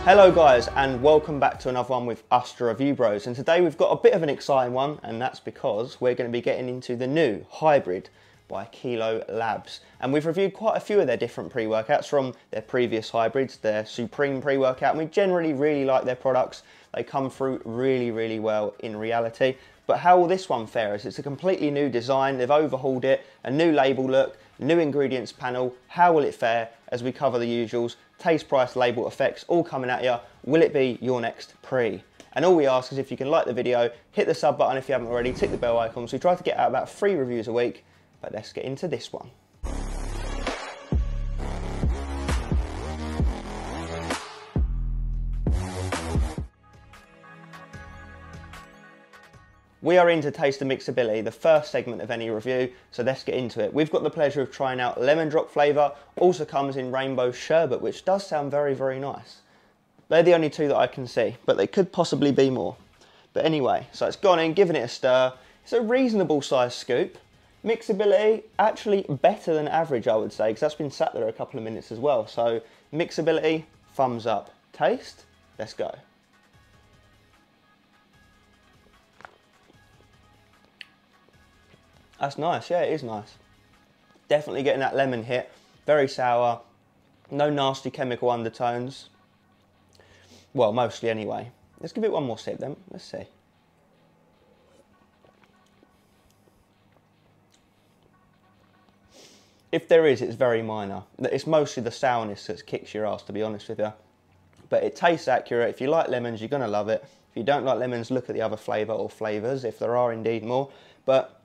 Hello guys, and welcome back to another one with us, the Review Bros. And today we've got a bit of an exciting one, and that's because we're going to be getting into the new hybrid by Kilo Labs. And we've reviewed quite a few of their different pre-workouts from their previous hybrids, their Supreme pre-workout, and we generally really like their products. They come through really well in reality. But how will this one fare us? It's a completely new design, they've overhauled it, a new label look, new ingredients panel. How will it fare as we cover the usuals? Taste, price, label, effects, all coming at you. Will it be your next pre? And all we ask is if you can like the video, hit the sub button if you haven't already, tick the bell icon. So we try to get out about 3 reviews a week, but let's get into this one. We are into Taste and Mixability, the first segment of any review, so let's get into it. We've got the pleasure of trying out lemon drop flavour, also comes in rainbow sherbet, which does sound very nice. They're the only two that I can see, but they could possibly be more. But anyway, so it's gone in, giving it a stir. It's a reasonable size scoop. Mixability, actually better than average, I would say, because that's been sat there a couple of minutes as well. So mixability, thumbs up. Taste, let's go. That's nice, yeah, it is nice. Definitely getting that lemon hit, very sour, no nasty chemical undertones. Well, mostly anyway. Let's give it one more sip then, let's see. If there is, it's very minor. It's mostly the sourness that kicks your ass, to be honest with you. But it tastes accurate. If you like lemons, you're gonna love it. If you don't like lemons, look at the other flavour or flavours, if there are indeed more. But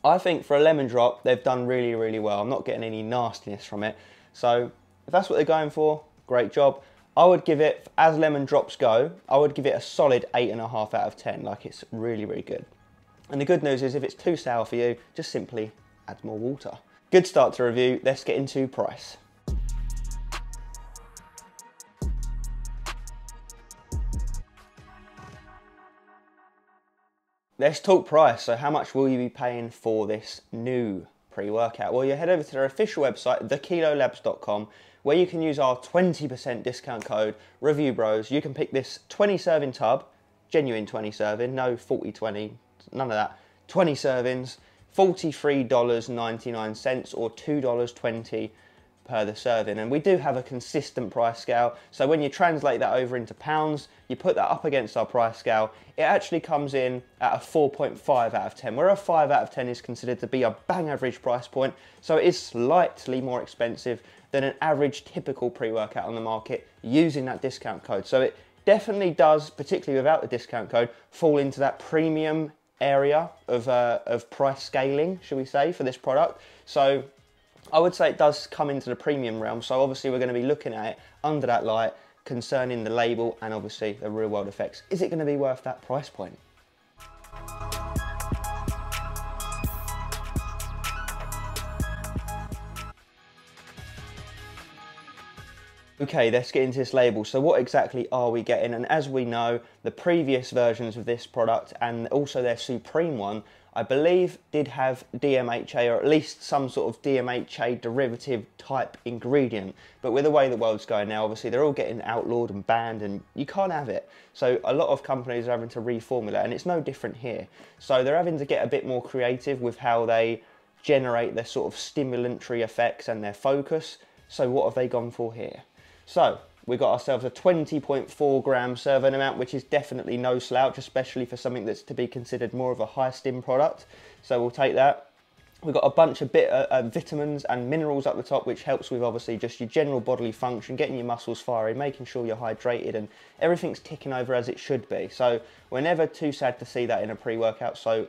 I think for a lemon drop, they've done really well. I'm not getting any nastiness from it. So if that's what they're going for, great job. I would give it, as lemon drops go, I would give it a solid 8.5 out of 10. Like, it's really good. And the good news is if it's too sour for you, just simply add more water. Good start to review. Let's get into price. Let's talk price. So how much will you be paying for this new pre-workout? Well, you head over to their official website, thekilolabs.com, where you can use our 20% discount code, reviewbros. You can pick this 20 serving tub, genuine 20 serving, no 40-20, none of that. 20 servings, $43.99 or $2.20 per the serving. And we do have a consistent price scale, so when you translate that over into pounds, you put that up against our price scale, it actually comes in at a 4.5 out of 10, where a 5 out of 10 is considered to be a bang average price point. So it is slightly more expensive than an average typical pre-workout on the market using that discount code. So it definitely does, particularly without the discount code, fall into that premium area of price scaling, should we say, for this product. So I would say it does come into the premium realm, so obviously we're going to be looking at it under that light concerning the label and obviously the real world effects. Is it going to be worth that price point? Okay, let's get into this label. So what exactly are we getting? And as we know, the previous versions of this product and also their Supreme one, I believe did have DMHA, or at least some sort of DMHA derivative type ingredient. But with the way the world's going now, obviously they're all getting outlawed and banned and you can't have it. So a lot of companies are having to reformulate, and it's no different here. So they're having to get a bit more creative with how they generate their sort of stimulatory effects and their focus. So what have they gone for here? So we got ourselves a 20.4 gram serving amount, which is definitely no slouch, especially for something that's to be considered more of a high stim product. So we'll take that. We've got a bunch of vitamins and minerals up the top, which helps with obviously just your general bodily function, getting your muscles firing, making sure you're hydrated and everything's ticking over as it should be. So we're never too sad to see that in a pre-workout, so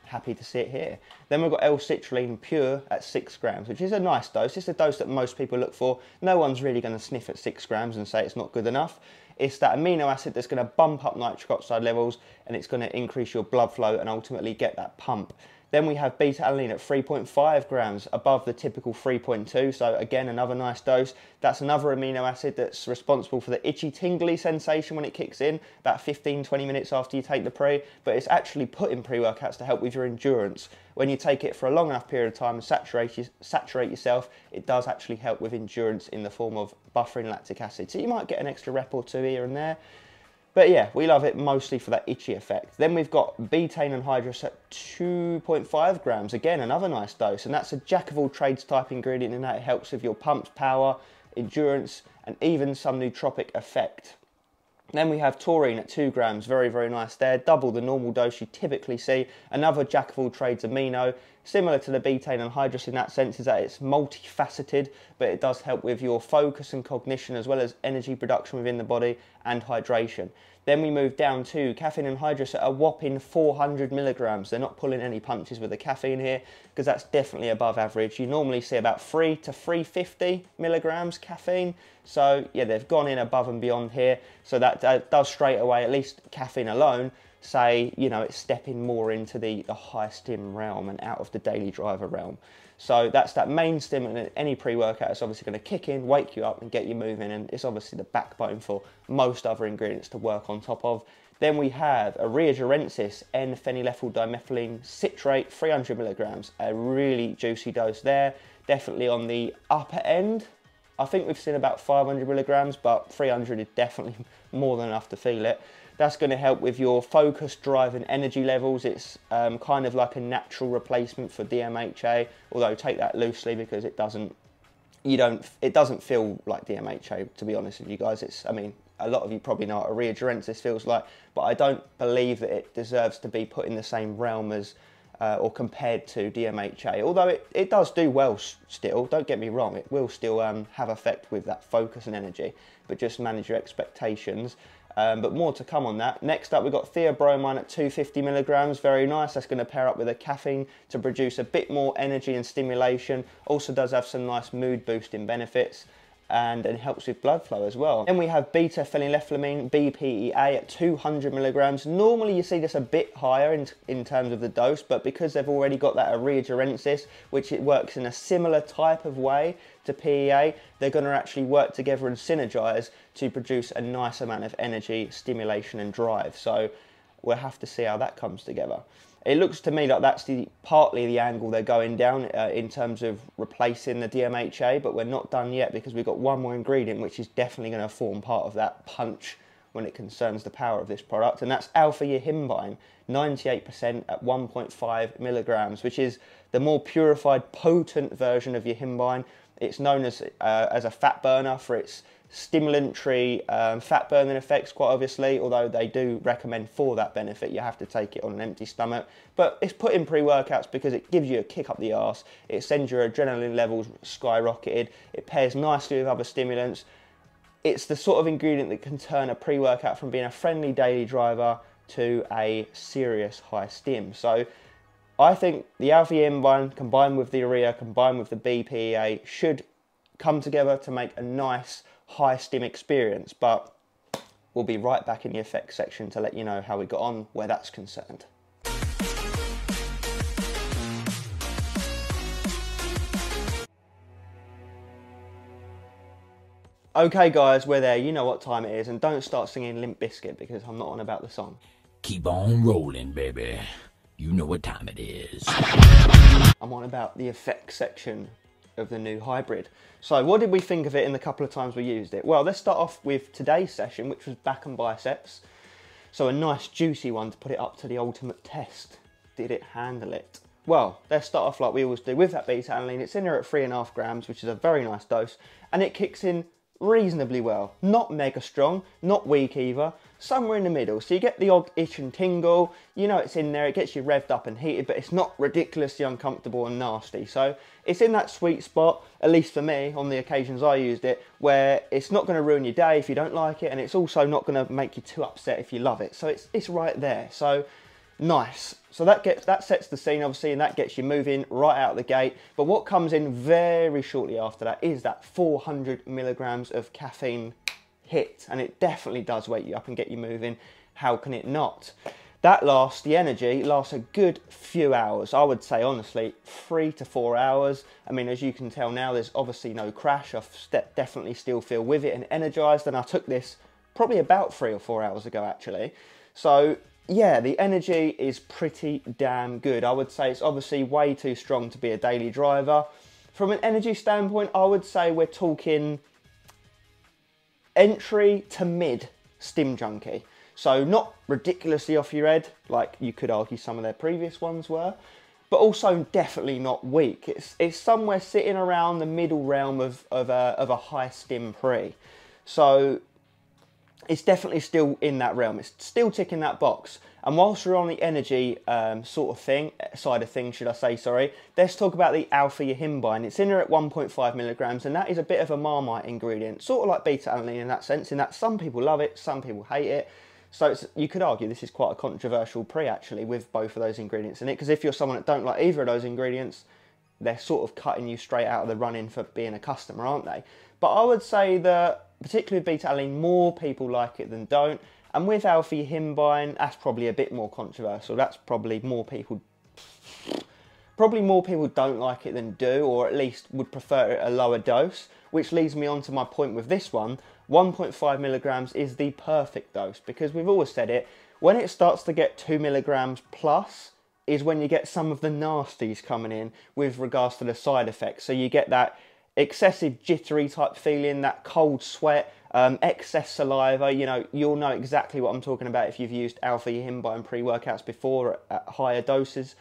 happy to see it here. Then we've got L-citrulline pure at 6 grams, which is a nice dose. It's a dose that most people look for. No one's really going to sniff at 6 grams and say it's not good enough. It's that amino acid that's going to bump up nitric oxide levels, and it's going to increase your blood flow and ultimately get that pump. Then we have beta-alanine at 3.5 grams, above the typical 3.2. So again, another nice dose. That's another amino acid that's responsible for the itchy, tingly sensation when it kicks in, about 15-20 minutes after you take the pre. But it's actually put in pre-workouts to help with your endurance. When you take it for a long enough period of time and saturate yourself, it does actually help with endurance in the form of buffering lactic acid. So you might get an extra rep or two here and there. But yeah, we love it mostly for that itchy effect. Then we've got betaine anhydrous at 2.5 grams. Again, another nice dose. And that's a jack of all trades type ingredient in that it helps with your pumps, power, endurance, and even some nootropic effect. Then we have taurine at 2 grams, very, very nice there. Double the normal dose you typically see. Another jack of all trades amino. Similar to the betaine anhydrous in that sense is that it's multifaceted, but it does help with your focus and cognition as well as energy production within the body and hydration. Then we move down to caffeine anhydrous at a whopping 400 milligrams. They're not pulling any punches with the caffeine here because that's definitely above average. You normally see about 3 to 350 milligrams caffeine. So yeah, they've gone in above and beyond here. So that does straight away, at least caffeine alone, say, you know, it's stepping more into the high stim realm and out of the daily driver realm. So that's that main stimulant. Any pre-workout is obviously going to kick in, wake you up and get you moving, and it's obviously the backbone for most other ingredients to work on top of. Then we have a Reagerensis N-phenylethyl dimethylene citrate, 300 milligrams, a really juicy dose there, definitely on the upper end. I think we've seen about 500 milligrams, but 300 is definitely more than enough to feel it. That's going to help with your focus, drive and energy levels. It's kind of like a natural replacement for DMHA, although take that loosely because it doesn't feel like DMHA, to be honest with you guys. I mean, a lot of you probably know what a Reagerensis feels like, but I don't believe that it deserves to be put in the same realm as or compared to DMHA, although it does do well still, don't get me wrong, it will still have effect with that focus and energy, but just manage your expectations. But more to come on that. Next up, we've got theobromine at 250 milligrams. Very nice. That's going to pair up with a caffeine to produce a bit more energy and stimulation. Also does have some nice mood boosting benefits, and it helps with blood flow as well. Then we have beta-phenylethylamine, BPEA, at 200 milligrams. Normally you see this a bit higher in terms of the dose, but because they've already got that Reagerensis, which it works in a similar type of way to PEA, they're going to actually work together and synergize to produce a nice amount of energy, stimulation and drive. So we'll have to see how that comes together. It looks to me like that's partly the angle they're going down in terms of replacing the DMHA, but we're not done yet because we've got one more ingredient which is definitely going to form part of that punch when it concerns the power of this product, and that's alpha-yohimbine, 98% at 1.5 milligrams, which is the more purified, potent version of yohimbine. It's known as a fat burner for its stimulatory fat burning effects, quite obviously, although they do recommend for that benefit you have to take it on an empty stomach. But it's put in pre-workouts because it gives you a kick up the arse, it sends your adrenaline levels skyrocketed, it pairs nicely with other stimulants. It's the sort of ingredient that can turn a pre-workout from being a friendly daily driver to a serious high stim. So I think the alpha-yohimbine combined with the urea, combined with the BPEA should come together to make a nice high stim experience, but we'll be right back in the effects section to let you know how we got on where that's concerned. Okay guys, we're there, you know what time it is, and don't start singing Limp Bizkit because I'm not on about the song. Keep on rolling, baby. You know what time it is. I'm on about the effects section of the new hybrid. So what did we think of it in the couple of times we used it? Well, let's start off with today's session, which was back and biceps. So a nice juicy one to put it up to the ultimate test. Did it handle it? Well, let's start off like we always do with that beta-alanine. It's in there at 3.5 grams, which is a very nice dose, and it kicks in reasonably well. Not mega strong, not weak either, somewhere in the middle. So you get the odd itch and tingle, you know it's in there, it gets you revved up and heated, but it's not ridiculously uncomfortable and nasty. So it's in that sweet spot, at least for me, on the occasions I used it, where it's not going to ruin your day if you don't like it, and it's also not going to make you too upset if you love it. So it's right there. So nice. So that sets the scene, obviously, and that gets you moving right out the gate. But what comes in very shortly after that is that 400 milligrams of caffeine hit, and it definitely does wake you up and get you moving. How can it not? That lasts, the energy lasts a good few hours. I would say, honestly, 3 to 4 hours. I mean, as you can tell now, there's obviously no crash. I definitely still feel with it and energized. And I took this probably about 3 or 4 hours ago, actually. So yeah, the energy is pretty damn good. I would say it's obviously way too strong to be a daily driver. From an energy standpoint, I would say we're talking entry to mid Stim Junkie. So not ridiculously off your head, like you could argue some of their previous ones were, but also definitely not weak. It's somewhere sitting around the middle realm of a high Stim pre. So it's definitely still in that realm. It's still ticking that box. And whilst we're on the energy side of things, should I say, sorry, let's talk about the alpha-yohimbine. It's in there at 1.5 milligrams, and that is a bit of a Marmite ingredient, sort of like beta-alanine in that sense, in that some people love it, some people hate it. So you could argue this is quite a controversial pre, actually, with both of those ingredients in it, because if you're someone that don't like either of those ingredients, they're sort of cutting you straight out of the running for being a customer, aren't they? But I would say that, particularly with beta-alanine, more people like it than don't. And with alpha-yohimbine, that's probably a bit more controversial. That's probably more people don't like it than do, or at least would prefer it at a lower dose, which leads me on to my point with this one. 1.5 milligrams is the perfect dose, because we've always said it, when it starts to get 2 milligrams plus is when you get some of the nasties coming in with regards to the side effects. So you get that excessive jittery type feeling, that cold sweat, excess saliva. You know, you'll know exactly what I'm talking about if you've used alpha-yohimbine pre-workouts before at higher dosages.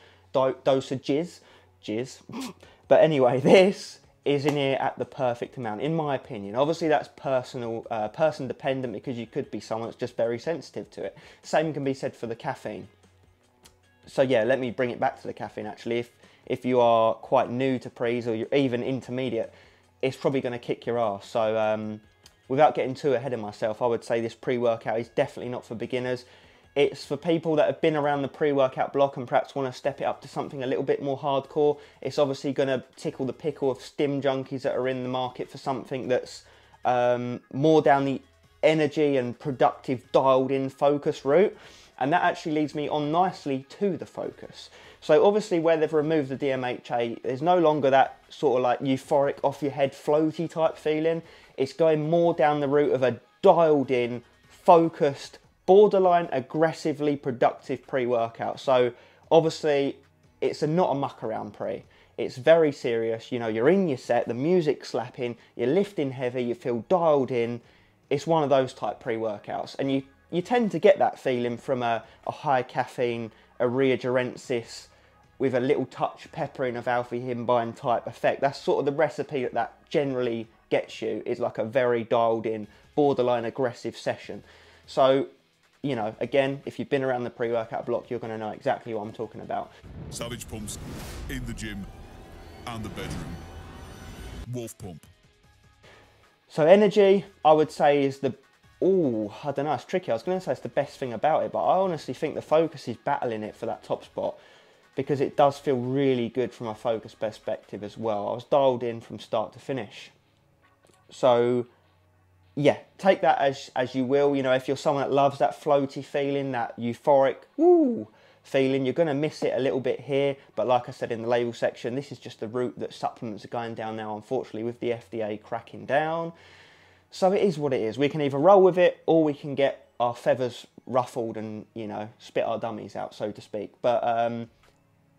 But anyway, this is in here at the perfect amount, in my opinion. Obviously, that's person dependent, because you could be someone that's just very sensitive to it. Same can be said for the caffeine. So yeah, let me bring it back to the caffeine, actually. If you are quite new to pre's, or you're even intermediate, it's probably going to kick your ass. So without getting too ahead of myself, I would say this pre-workout is definitely not for beginners. It's for people that have been around the pre-workout block and perhaps want to step it up to something a little bit more hardcore. It's obviously going to tickle the pickle of Stim junkies that are in the market for something that's more down the energy and productive, dialed-in focus route. And that actually leads me on nicely to the focus. So obviously where they've removed the DMHA, there's no longer that sort of like euphoric off your head floaty type feeling. It's going more down the route of a dialed in, focused, borderline aggressively productive pre-workout. So obviously it's not a muck around pre. It's very serious. You know, you're in your set, the music's slapping, you're lifting heavy, you feel dialed in. It's one of those type pre-workouts. And you tend to get that feeling from a high caffeine, a reagerensis with a little touch peppering of alpha-yohimbine type effect. That's sort of the recipe that generally gets you, is like a very dialed in, borderline aggressive session. So, you know, again, if you've been around the pre-workout block, you're going to know exactly what I'm talking about. Savage pumps in the gym and the bedroom. Wolf pump. So energy, I would say, is the... Oh, I don't know, it's tricky. I was going to say it's the best thing about it, but I honestly think the focus is battling it for that top spot, because it does feel really good from a focus perspective as well. I was dialed in from start to finish. So, yeah, take that as you will. You know, if you're someone that loves that floaty feeling, that euphoric woo feeling, you're going to miss it a little bit here. But like I said in the label section, this is just the route that supplements are going down now, unfortunately, with the FDA cracking down. So it is what it is. We can either roll with it, or we can get our feathers ruffled and, you know, spit our dummies out, so to speak. But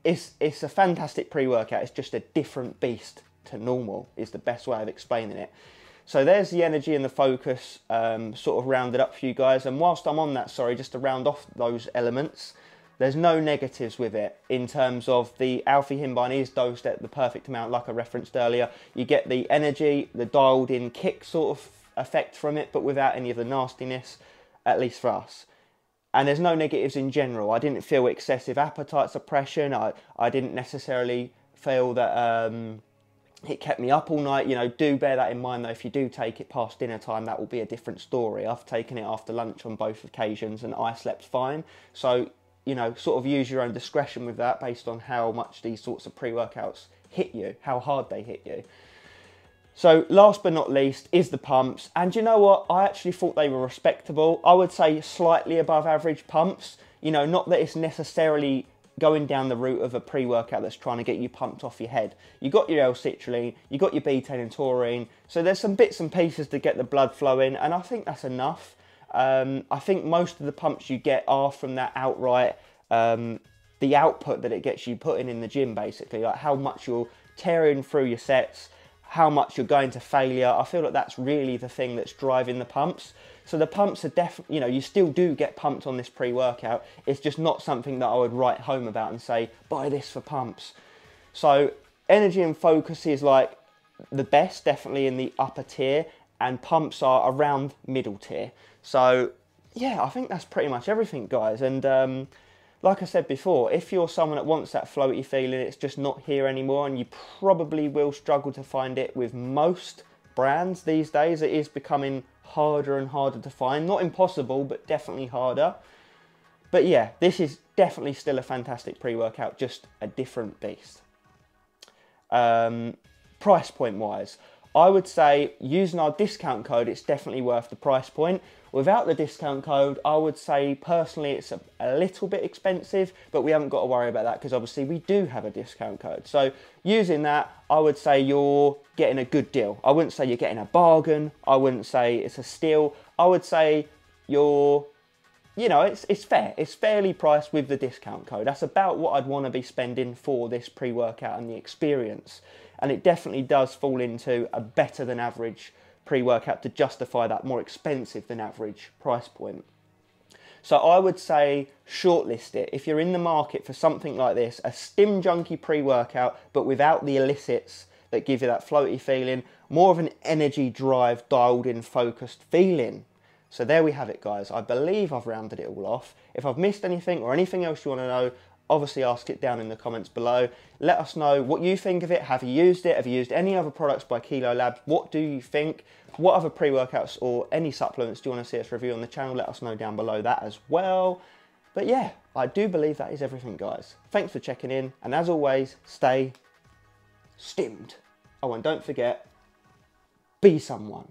it's a fantastic pre-workout. It's just a different beast to normal, is the best way of explaining it. So there's the energy and the focus sort of rounded up for you guys. And whilst I'm on that, sorry, just to round off those elements, there's no negatives with it in terms of the alpha-yohimbine is dosed at the perfect amount, like I referenced earlier. You get the energy, the dialed in kick sort of effect from it, but without any of the nastiness, at least for us. And there's no negatives in general. I didn't feel excessive appetite suppression. I didn't necessarily feel that it kept me up all night. You know, do bear that in mind though. If you do take it past dinner time, that will be a different story. I've taken it after lunch on both occasions and I slept fine. So, you know, sort of use your own discretion with that based on how much these sorts of pre-workouts hit you, how hard they hit you. So last but not least is the pumps. And you know what? I actually thought they were respectable. I would say slightly above average pumps. You know, not that it's necessarily going down the route of a pre-workout that's trying to get you pumped off your head. You got your L-citrulline, you got your betaine and taurine, so there's some bits and pieces to get the blood flowing, and I think that's enough. I think most of the pumps you get are from that outright, the output that it gets you putting in the gym, basically, like how much you're tearing through your sets, how much you're going to failure. I feel like that's really the thing that's driving the pumps. So the pumps are definitely, you know, you still do get pumped on this pre-workout. It's just not something that I would write home about and say, buy this for pumps. So energy and focus is like the best, definitely in the upper tier, and pumps are around middle tier. So yeah, I think that's pretty much everything, guys. And like I said before, if you're someone that wants that floaty feeling, it's just not here anymore, and you probably will struggle to find it with most brands these days. It is becoming harder and harder to find. Not impossible, but definitely harder. But yeah, this is definitely still a fantastic pre-workout, just a different beast. Price point wise, I would say using our discount code, it's definitely worth the price point. Without the discount code, I would say personally it's a little bit expensive, but we haven't got to worry about that because obviously we do have a discount code. So using that, I would say you're getting a good deal. I wouldn't say you're getting a bargain. I wouldn't say it's a steal. I would say you're, you know, it's fair. It's fairly priced with the discount code. That's about what I'd want to be spending for this pre-workout and the experience. And it definitely does fall into a better than average pre-workout to justify that more expensive than average price point. So I would say shortlist it. If you're in the market for something like this, a stim junkie pre-workout, but without the illicits that give you that floaty feeling, more of an energy drive, dialed in, focused feeling. So there we have it, guys. I believe I've rounded it all off. If I've missed anything or anything else you want to know, obviously ask it down in the comments below. Let us know what you think of it. Have you used it? Have you used any other products by Kilo Labs? What do you think? What other pre-workouts or any supplements do you want to see us review on the channel? Let us know down below that as well. But yeah, I do believe that is everything, guys. Thanks for checking in, and as always, stay stimmed. Oh, and don't forget, be someone.